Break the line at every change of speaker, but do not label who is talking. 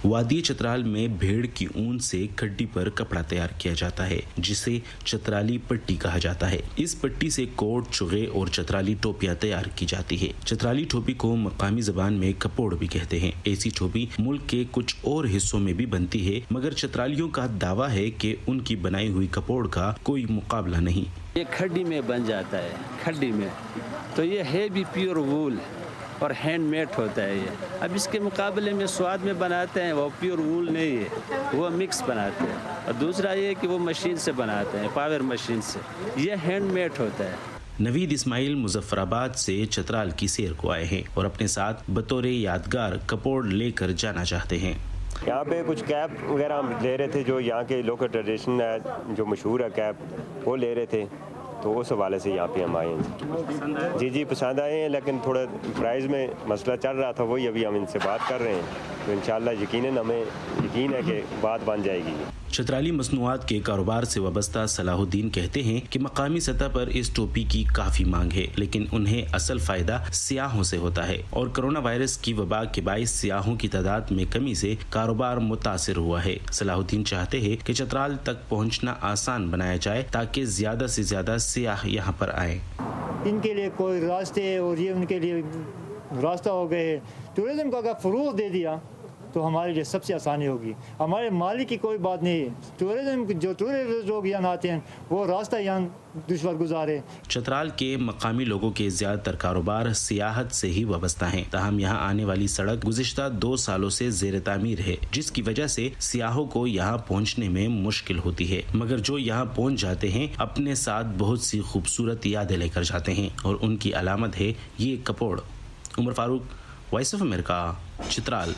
वादी चतराल में भेड़ की ऊन से खड्डी पर कपड़ा तैयार किया जाता है, जिसे चतराली पट्टी कहा जाता है। इस पट्टी से कोट, चुगे और चतराली टोपियां तैयार की जाती है। चतराली टोपी को मकामी जबान में कपोड़ भी कहते हैं। ऐसी टोपी मुल्क के कुछ और हिस्सों में भी बनती है, मगर चतरालियों का दावा है कि उनकी बनाई हुई कपोड़ का कोई मुकाबला नहीं।
ये खड्डी में बन जाता है, खड्डी में, तो ये है भी प्योर वूल और हैंडमेड होता है ये। अब इसके मुकाबले में स्वाद में बनाते हैं, वो प्योर वूल नहीं है, वो मिक्स बनाते हैं। और दूसरा ये कि वो मशीन से बनाते हैं, पावर मशीन से, ये हैंडमेड होता है।
नवीद इस्माइल मुजफ्फराबाद से चतराल की सैर को आए हैं और अपने साथ बतौर यादगार कपोड़ लेकर जाना चाहते हैं।
यहाँ पे कुछ कैप वगैरह हम ले रहे थे, जो यहाँ के लोकल ट्रेडिशन है, जो मशहूर है कैप, वो ले रहे थे, तो उस हवाले से यहाँ पे हम आए हैं। जी पसंद आए हैं, लेकिन थोड़ा प्राइस में मसला चल रहा था, वही अभी हम इनसे बात कर रहे हैं, तो इंशाल्लाह यकीनन हमें यकीन है कि बात बन जाएगी।
चतराली मसनूआत के कारोबार से वाबस्ता सलाहुद्दीन कहते हैं कि मकामी सतह पर इस टोपी की काफी मांग है, लेकिन उन्हें असल फायदा सियाहों से होता है और कोरोना वायरस की वबा के बाइस सियाहों की तादाद में कमी से कारोबार मुतासिर हुआ है। सलाहुद्दीन चाहते हैं कि चतराल तक पहुंचना आसान बनाया जाए ताकि ज्यादा से ज्यादा सियाह यहाँ पर आए।
इनके लिए कोई रास्ते और ये उनके लिए रास्ता हो गए। टूरिज्म को अगर फरोग दे दिया तो हमारे लिए सबसे आसानी होगी। हमारे मालिक की कोई बात नहीं है, टूरिज्म जो टूरिस्ट लोग यहाँ आते हैं वो रास्ता यहाँ दुश्वार गुजारे।
चतराल के मकामी लोगों के ज्यादातर कारोबार सियाहत से ही वाबस्ता हैं। ताहम यहाँ आने वाली सड़क गुज़िश्ता 2 सालों से ज़ेर तामीर है, जिसकी वजह से सियाहों को यहाँ पहुँचने में मुश्किल होती है, मगर जो यहाँ पहुँच जाते हैं अपने साथ बहुत सी खूबसूरत यादें लेकर जाते हैं और उनकी अलामत है ये कपोड़। Umar Farooq, voice of America, Chitral.